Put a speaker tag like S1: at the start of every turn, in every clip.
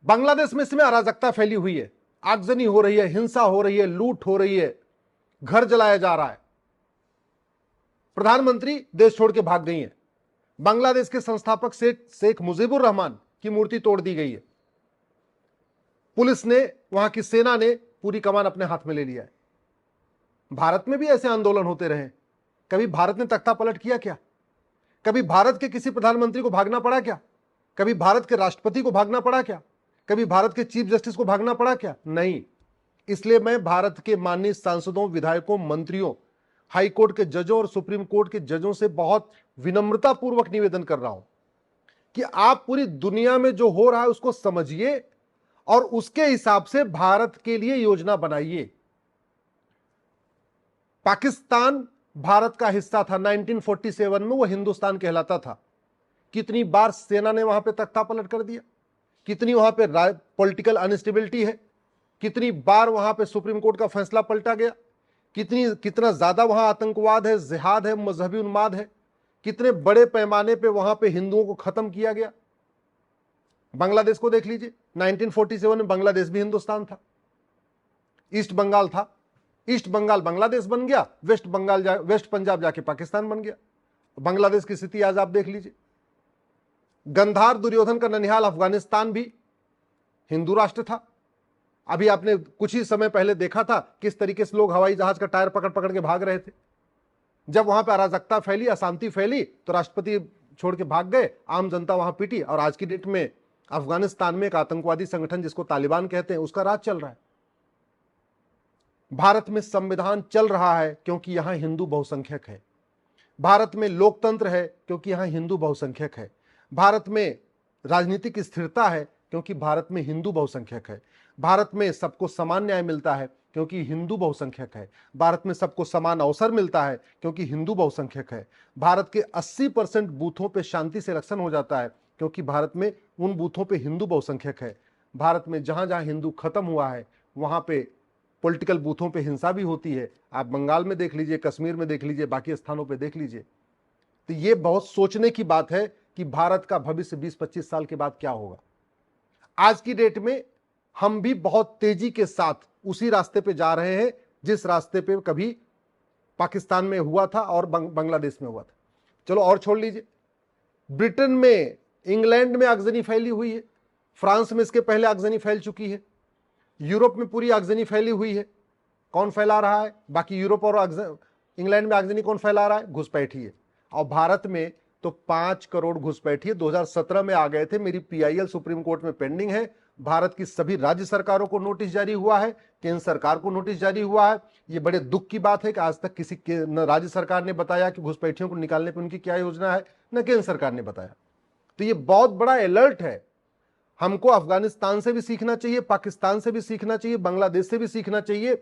S1: बांग्लादेश में इसमें अराजकता फैली हुई है, आगजनी हो रही है, हिंसा हो रही है, लूट हो रही है, घर जलाया जा रहा है। प्रधानमंत्री देश छोड़ के भाग गई है। बांग्लादेश के संस्थापक शेख मुजीबुर रहमान की मूर्ति तोड़ दी गई है। पुलिस ने, वहां की सेना ने पूरी कमान अपने हाथ में ले लिया है। भारत में भी ऐसे आंदोलन होते रहे, कभी भारत ने तख्ता पलट किया क्या? कभी भारत के किसी प्रधानमंत्री को भागना पड़ा क्या? कभी भारत के राष्ट्रपति को भागना पड़ा क्या? कभी भारत के चीफ जस्टिस को भागना पड़ा क्या? नहीं। इसलिए मैं भारत के माननीय सांसदों, विधायकों, मंत्रियों, हाई कोर्ट के जजों और सुप्रीम कोर्ट के जजों से बहुत विनम्रता पूर्वक निवेदन कर रहा हूं कि आप पूरी दुनिया में जो हो रहा है उसको समझिए और उसके हिसाब से भारत के लिए योजना बनाइए। पाकिस्तान भारत का हिस्सा था, 1947 में वो हिंदुस्तान कहलाता था। कितनी बार सेना ने वहां पे तख्ता पलट कर दिया, कितनी वहां पे पॉलिटिकल अनस्टेबिलिटी है, कितनी बार वहां पे सुप्रीम कोर्ट का फैसला पलटा गया, कितना ज्यादा वहां आतंकवाद है, जिहाद है, मजहबी उन्माद है, कितने बड़े पैमाने पे वहां पे हिंदुओं को खत्म किया गया। बांग्लादेश को देख लीजिए, 1947 में बांग्लादेश भी हिंदुस्तान था, ईस्ट बंगाल था, ईस्ट बंगाल बांग्लादेश बन गया, वेस्ट पंजाब जाके पाकिस्तान बन गया। बांग्लादेश की स्थिति आज आप देख लीजिए। गंधार दुर्योधन का ननिहाल अफगानिस्तान भी हिंदू राष्ट्र था। अभी आपने कुछ ही समय पहले देखा था किस तरीके से लोग हवाई जहाज का टायर पकड़ पकड़ के भाग रहे थे। जब वहां पर अराजकता फैली, अशांति फैली, तो राष्ट्रपति छोड़ के भाग गए, आम जनता वहां पिटी, और आज की डेट में अफगानिस्तान में एक आतंकवादी संगठन जिसको तालिबान कहते हैं, उसका राज चल रहा है। भारत में संविधान चल रहा है क्योंकि यहां हिंदू बहुसंख्यक है। भारत में लोकतंत्र है क्योंकि यहां हिंदू बहुसंख्यक है। भारत में राजनीतिक स्थिरता है क्योंकि भारत में हिंदू बहुसंख्यक है। भारत में सबको समान न्याय मिलता है क्योंकि हिंदू बहुसंख्यक है। भारत में सबको समान अवसर मिलता है क्योंकि हिंदू बहुसंख्यक है। भारत के 80% बूथों पे शांति से इलेक्शन हो जाता है क्योंकि भारत में उन बूथों पे हिंदू बहुसंख्यक है। भारत में जहां जहां हिंदू खत्म हुआ है वहां पे पॉलिटिकल बूथों पे हिंसा भी होती है। आप बंगाल में देख लीजिए, कश्मीर में देख लीजिए, बाकी स्थानों पे देख लीजिए। तो ये बहुत सोचने की बात है कि भारत का भविष्य 20-25 साल के बाद क्या होगा। आज की डेट में हम भी बहुत तेजी के साथ उसी रास्ते पे जा रहे हैं जिस रास्ते पे कभी पाकिस्तान में हुआ था और बांग्लादेश में हुआ था। चलो और छोड़ लीजिए, ब्रिटेन में, इंग्लैंड में आगजनी फैली हुई है, फ्रांस में इसके पहले आगजनी फैल चुकी है, यूरोप में पूरी आगजनी फैली हुई है। कौन फैला रहा है? बाकी यूरोप और इंग्लैंड में आगजनी कौन फैला रहा है? घुसपैठी है। और भारत में तो 5 करोड़ घुसपैठी 2017 में आ गए थे। मेरी पीआईएल सुप्रीम कोर्ट में पेंडिंग है। भारत की सभी राज्य सरकारों को नोटिस जारी हुआ है, केंद्र सरकार को नोटिस जारी हुआ है। ये बड़े दुख की बात है कि आज तक किसी न राज्य सरकार ने बताया कि घुसपैठियों को निकालने पर उनकी क्या योजना है, न केंद्र सरकार ने बताया। तो ये बहुत बड़ा अलर्ट है। हमको अफगानिस्तान से भी सीखना चाहिए, पाकिस्तान से भी सीखना चाहिए, बांग्लादेश से भी सीखना चाहिए,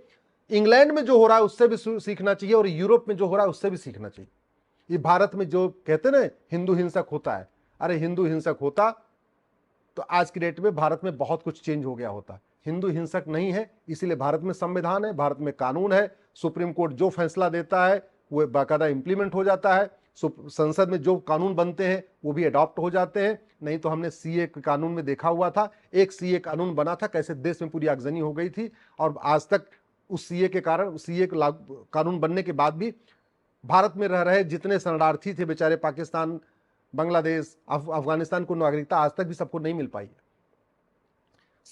S1: इंग्लैंड में जो हो रहा है उससे भी सीखना चाहिए, और यूरोप में जो हो रहा है उससे भी सीखना चाहिए। ये भारत में जो कहते ना हिंदू हिंसक होता है, अरे हिंदू हिंसक होता तो आज की डेट में भारत में बहुत कुछ चेंज हो गया होता। हिंदू हिंसक नहीं है, इसीलिए भारत में संविधान है, भारत में कानून है, सुप्रीम कोर्ट जो फैसला देता है वो बाकायदा इंप्लीमेंट हो जाता है, संसद में जो कानून बनते हैं वो भी अडॉप्ट हो जाते हैं। नहीं तो हमने सीए के कानून में देखा हुआ था, एक सीए कानून बना था, कैसे देश में पूरी आगजनी हो गई थी, और आज तक उस सीए के कारण, सीए कानून बनने के बाद भी भारत में रह रहे जितने शरणार्थी थे बेचारे, पाकिस्तान, बांग्लादेश, अफगानिस्तान को नागरिकता आज तक भी सबको नहीं मिल पाई है।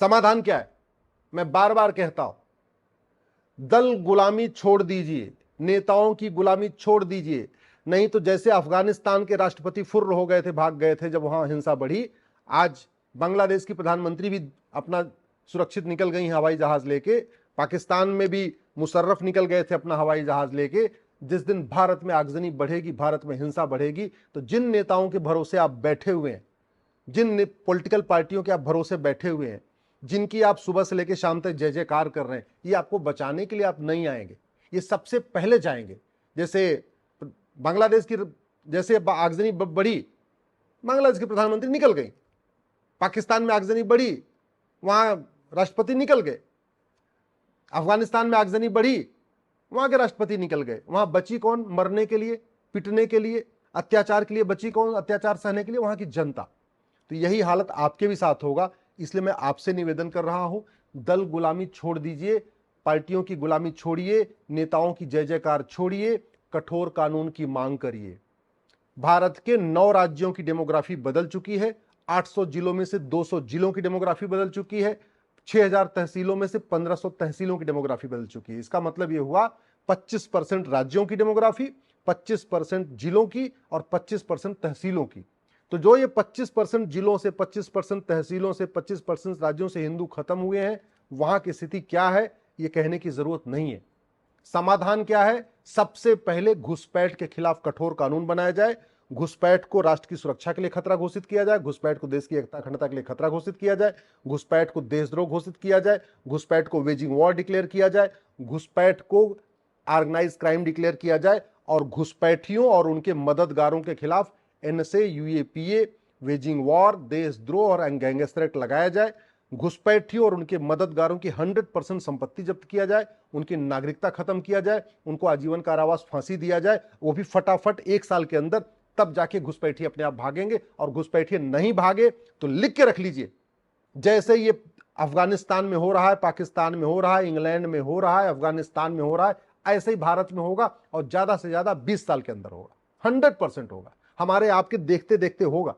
S1: समाधान क्या है? मैं बार बार कहता हूं, दल गुलामी छोड़ दीजिए, नेताओं की गुलामी छोड़ दीजिए। नहीं तो जैसे अफगानिस्तान के राष्ट्रपति फुर्र हो गए थे, भाग गए थे जब वहां हिंसा बढ़ी, आज बांग्लादेश की प्रधानमंत्री भी अपना सुरक्षित निकल गई हवाई जहाज लेके, पाकिस्तान में भी मुशर्रफ निकल गए थे अपना हवाई जहाज लेके। जिस दिन भारत में आगजनी बढ़ेगी, भारत में हिंसा बढ़ेगी, तो जिन नेताओं के भरोसे आप बैठे हुए हैं, जिन पॉलिटिकल पार्टियों के आप भरोसे बैठे हुए हैं, जिनकी आप सुबह से लेकर शाम तक जय जयकार कर रहे हैं, ये आपको बचाने के लिए आप नहीं आएंगे, ये सबसे पहले जाएंगे। जैसे बांग्लादेश की जैसे आगजनी बढ़ी, बांग्लादेश के प्रधानमंत्री निकल गई, पाकिस्तान में आगजनी बढ़ी, वहां राष्ट्रपति निकल गए, अफगानिस्तान में आगजनी बढ़ी, वहां के राष्ट्रपति निकल गए। वहां बची कौन मरने के लिए, पिटने के लिए, अत्याचार के लिए बची कौन अत्याचार सहने के लिए? वहां की जनता। तो यही हालत आपके भी साथ होगा। इसलिए मैं आपसे निवेदन कर रहा हूं, दल गुलामी छोड़ दीजिए, पार्टियों की गुलामी छोड़िए, नेताओं की जय जयकार छोड़िए, कठोर कानून की मांग करिए। भारत के 9 राज्यों की डेमोग्राफी बदल चुकी है। 800 जिलों में से 200 जिलों की डेमोग्राफी बदल चुकी है। 6000 तहसीलों में से 1500 तहसीलों की डेमोग्राफी बदल चुकी है। इसका मतलब यह हुआ 25% राज्यों की डेमोग्राफी, 25% जिलों की और 25% तहसीलों की। तो जो ये 25% जिलों से, 25% तहसीलों से, 25% राज्यों से हिंदू खत्म हुए हैं, वहां की स्थिति क्या है ये कहने की जरूरत नहीं है। समाधान क्या है? सबसे पहले घुसपैठ के खिलाफ कठोर कानून बनाया जाए, घुसपैठ को राष्ट्र की सुरक्षा के लिए खतरा घोषित किया जाए, घुसपैठ को देश की एकता अखंडता के लिए खतरा घोषित किया जाए, घुसपैठ को देशद्रोह घोषित किया जाए, घुसपैठ को वेजिंग वॉर डिक्लेयर किया जाए, घुसपैठ को ऑर्गेनाइज क्राइम डिक्लेयर किया जाए और घुसपैठियों और उनके मददगारों के खिलाफ एनएसए, यूएपीए, वेजिंग वॉर, देशद्रोह और गैंगस्टर एक्ट लगाया जाए। घुसपैठियों और उनके मददगारों की 100% संपत्ति जब्त किया जाए, उनकी नागरिकता खत्म किया जाए, उनको आजीवन कारावास, फांसी दिया जाए, वो भी फटाफट 1 साल के अंदर। तब जाके घुसपैठी अपने आप भागेंगे। और घुसपैठी नहीं भागे तो लिख के रख लीजिए, जैसे ये अफगानिस्तान में हो रहा है, पाकिस्तान में हो रहा है, इंग्लैंड में हो रहा है, अफगानिस्तान में हो रहा है, ऐसे ही भारत में होगा और ज्यादा से ज्यादा 20 साल के अंदर होगा। 100% होगा, हमारे आपके देखते देखते होगा।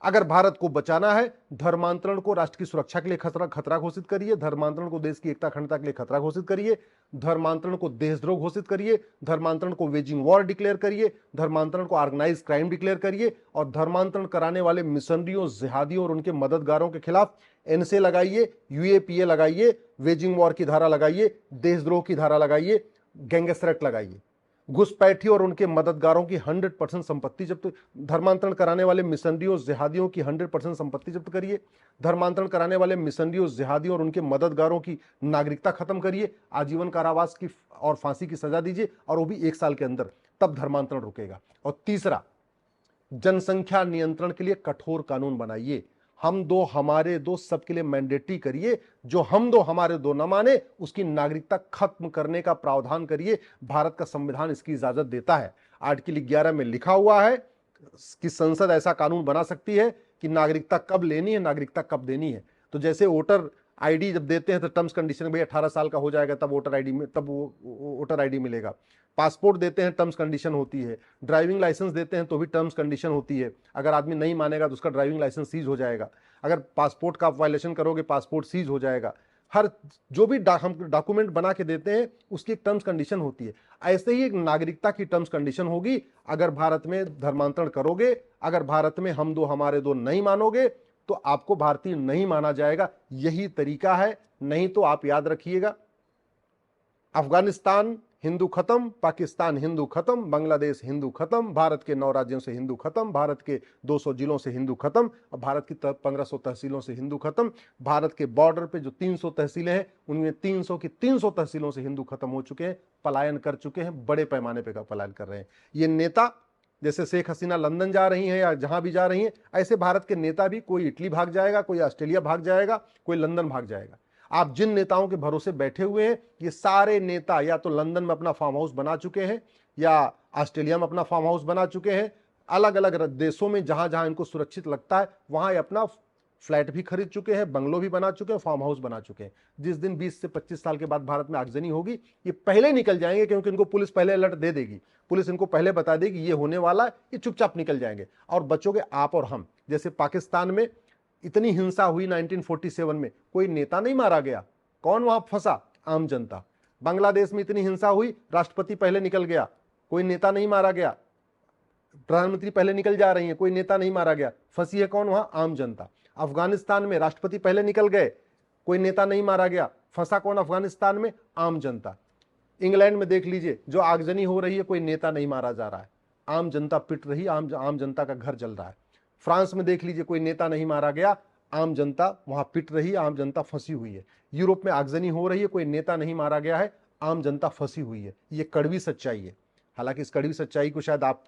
S1: अगर भारत को बचाना है, धर्मांतरण को राष्ट्र की सुरक्षा के लिए खतरा घोषित करिए, धर्मांतरण को देश की एकता अखंडता के लिए खतरा घोषित करिए, धर्मांतरण को देशद्रोह घोषित करिए, धर्मांतरण को वेजिंग वॉर डिक्लेयर करिए, धर्मांतरण को ऑर्गेनाइज क्राइम डिक्लेयर करिए और धर्मांतरण कराने वाले मिशनरियों, जिहादियों और उनके मददगारों के खिलाफ एनएसए लगाइए, यूएपीए लगाइए, वेजिंग वॉर की धारा लगाइए, देशद्रोह की धारा लगाइए, गैंगस्टर एक्ट लगाइए। घुसपैठी और उनके मददगारों की 100% संपत्ति जब्त, धर्मांतरण कराने वाले मिशनरियों, जिहादियों की 100% संपत्ति जब्त करिए, धर्मांतरण कराने वाले मिशनरियों, जिहादियों और उनके मददगारों की नागरिकता खत्म करिए, आजीवन कारावास की और फांसी की सजा दीजिए और वो भी 1 साल के अंदर, तब धर्मांतरण रुकेगा। और तीसरा, जनसंख्या नियंत्रण के लिए कठोर कानून बनाइए। हम दो हमारे दो सबके लिए मैंडेटरी करिए। जो हम दो हमारे दो न माने उसकी नागरिकता खत्म करने का प्रावधान करिए। भारत का संविधान इसकी इजाजत देता है। आर्टिकल 11 में लिखा हुआ है कि संसद ऐसा कानून बना सकती है कि नागरिकता कब लेनी है, नागरिकता कब देनी है। तो जैसे वोटर आईडी जब देते हैं तो टर्म्स कंडीशन, भाई 18 साल का हो जाएगा तब वोटर आईडी में, तब वो वोटर आईडी मिलेगा। पासपोर्ट देते हैं टर्म्स कंडीशन होती है। ड्राइविंग लाइसेंस देते हैं तो भी टर्म्स कंडीशन होती है। अगर आदमी नहीं मानेगा तो उसका ड्राइविंग लाइसेंस सीज हो जाएगा। अगर पासपोर्ट का वायलेशन करोगे पासपोर्ट सीज हो जाएगा। हर जो भी हम डॉक्यूमेंट बना के देते हैं उसकी एक टर्म्स कंडीशन होती है। ऐसे ही एक नागरिकता की टर्म्स कंडीशन होगी। अगर भारत में धर्मांतरण करोगे, अगर भारत में हम दो हमारे दो नहीं मानोगे तो आपको भारतीय नहीं माना जाएगा। यही तरीका है। नहीं तो आप याद रखिएगा, अफगानिस्तान हिंदू खत्म, पाकिस्तान हिंदू खत्म, बांग्लादेश हिंदू खत्म, भारत के 9 राज्यों से हिंदू खत्म, भारत के 200 जिलों से हिंदू खत्म और भारत की 1500 तहसीलों से हिंदू खत्म। भारत के बॉर्डर पे जो 300 तहसीलें हैं उनमें 300 की 300 तहसीलों से हिंदू खत्म हो चुके हैं, पलायन कर चुके हैं, बड़े पैमाने पे का पलायन कर रहे हैं। ये नेता जैसे शेख हसीना लंदन जा रही हैं या जहां भी जा रही हैं, ऐसे भारत के नेता भी कोई इटली भाग जाएगा, कोई ऑस्ट्रेलिया भाग जाएगा, कोई लंदन भाग जाएगा। आप जिन नेताओं के भरोसे बैठे हुए हैं, ये सारे नेता या तो लंदन में अपना फार्म हाउस बना चुके हैं या ऑस्ट्रेलिया में अपना फार्म हाउस बना चुके हैं। अलग अलग देशों में जहां जहां इनको सुरक्षित लगता है वहां ये अपना फ्लैट भी खरीद चुके हैं, बंगलो भी बना चुके हैं, फार्म हाउस बना चुके हैं। जिस दिन 20 से 25 साल के बाद भारत में आगजनी होगी, ये पहले निकल जाएंगे, क्योंकि इनको पुलिस पहले अलर्ट दे देगी। पुलिस इनको पहले बता देगी ये होने वाला है, ये चुपचाप निकल जाएंगे और बचोगे आप और हम। जैसे पाकिस्तान में इतनी हिंसा हुई 1947 में, कोई नेता नहीं मारा गया, कौन वहां फंसा? आम जनता। बांग्लादेश में इतनी हिंसा हुई, राष्ट्रपति पहले निकल गया, कोई नेता नहीं मारा गया। प्रधानमंत्री पहले निकल जा रही है, कोई नेता नहीं मारा गया, फंसी है कौन वहां? आम जनता। अफगानिस्तान में राष्ट्रपति पहले निकल गए, कोई नेता नहीं मारा गया, फंसा कौन अफगानिस्तान में? आम जनता। इंग्लैंड में देख लीजिए, जो आगजनी हो रही है, कोई नेता नहीं मारा जा रहा है, आम जनता पिट रही, आम जनता का घर जल रहा है। फ्रांस में देख लीजिए, कोई नेता नहीं मारा गया, आम जनता वहां पिट रही, आम जनता फंसी हुई है। यूरोप में आगजनी हो रही है, कोई नेता नहीं मारा गया है, आम जनता फंसी हुई है। ये कड़वी सच्चाई है। हालांकि इस कड़वी सच्चाई को शायद आप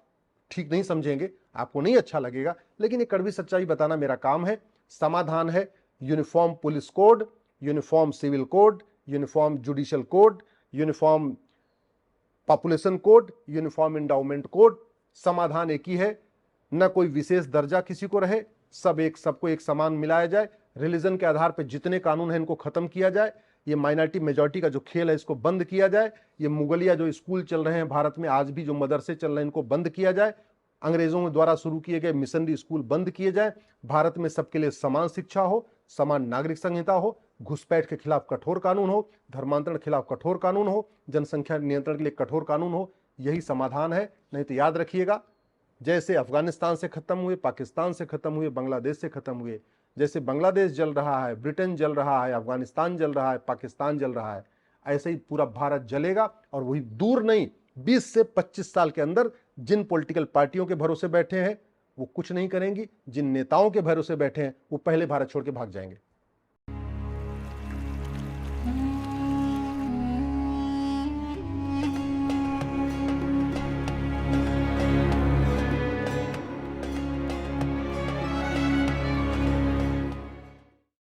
S1: ठीक नहीं समझेंगे, आपको नहीं अच्छा लगेगा, लेकिन ये कड़वी सच्चाई बताना मेरा काम है। समाधान है uniform police code, uniform civil code, uniform judicial code, uniform population code, uniform endowment code. समाधान एक ही है, न कोई विशेष दर्जा किसी को रहे, सबको एक समान मिलाया जाए, रिलीजन के आधार पर जितने कानून हैं इनको खत्म किया जाए, ये माइनॉरिटी मेजॉरिटी का जो खेल है इसको बंद किया जाए, ये मुगलिया जो स्कूल चल रहे हैं भारत में आज भी, जो मदरसे चल रहे हैं इनको बंद किया जाए, अंग्रेजों के द्वारा शुरू किए गए मिशनरी स्कूल बंद किए जाए, भारत में सबके लिए समान शिक्षा हो, समान नागरिक संहिता हो, घुसपैठ के खिलाफ कठोर कानून हो, धर्मांतरण के खिलाफ कठोर कानून हो, जनसंख्या नियंत्रण के लिए कठोर कानून हो। यही समाधान है। नहीं तो याद रखिएगा, जैसे अफगानिस्तान से खत्म हुए, पाकिस्तान से खत्म हुए, बांग्लादेश से खत्म हुए, जैसे बांग्लादेश जल रहा है, ब्रिटेन जल रहा है, अफगानिस्तान जल रहा है, पाकिस्तान जल रहा है, ऐसे ही पूरा भारत जलेगा। और वही दूर नहीं, 20 से 25 साल के अंदर जिन पॉलिटिकल पार्टियों के भरोसे बैठे हैं वो कुछ नहीं करेंगी, जिन नेताओं के भरोसे बैठे हैं वो पहले भारत छोड़ के भाग जाएंगे।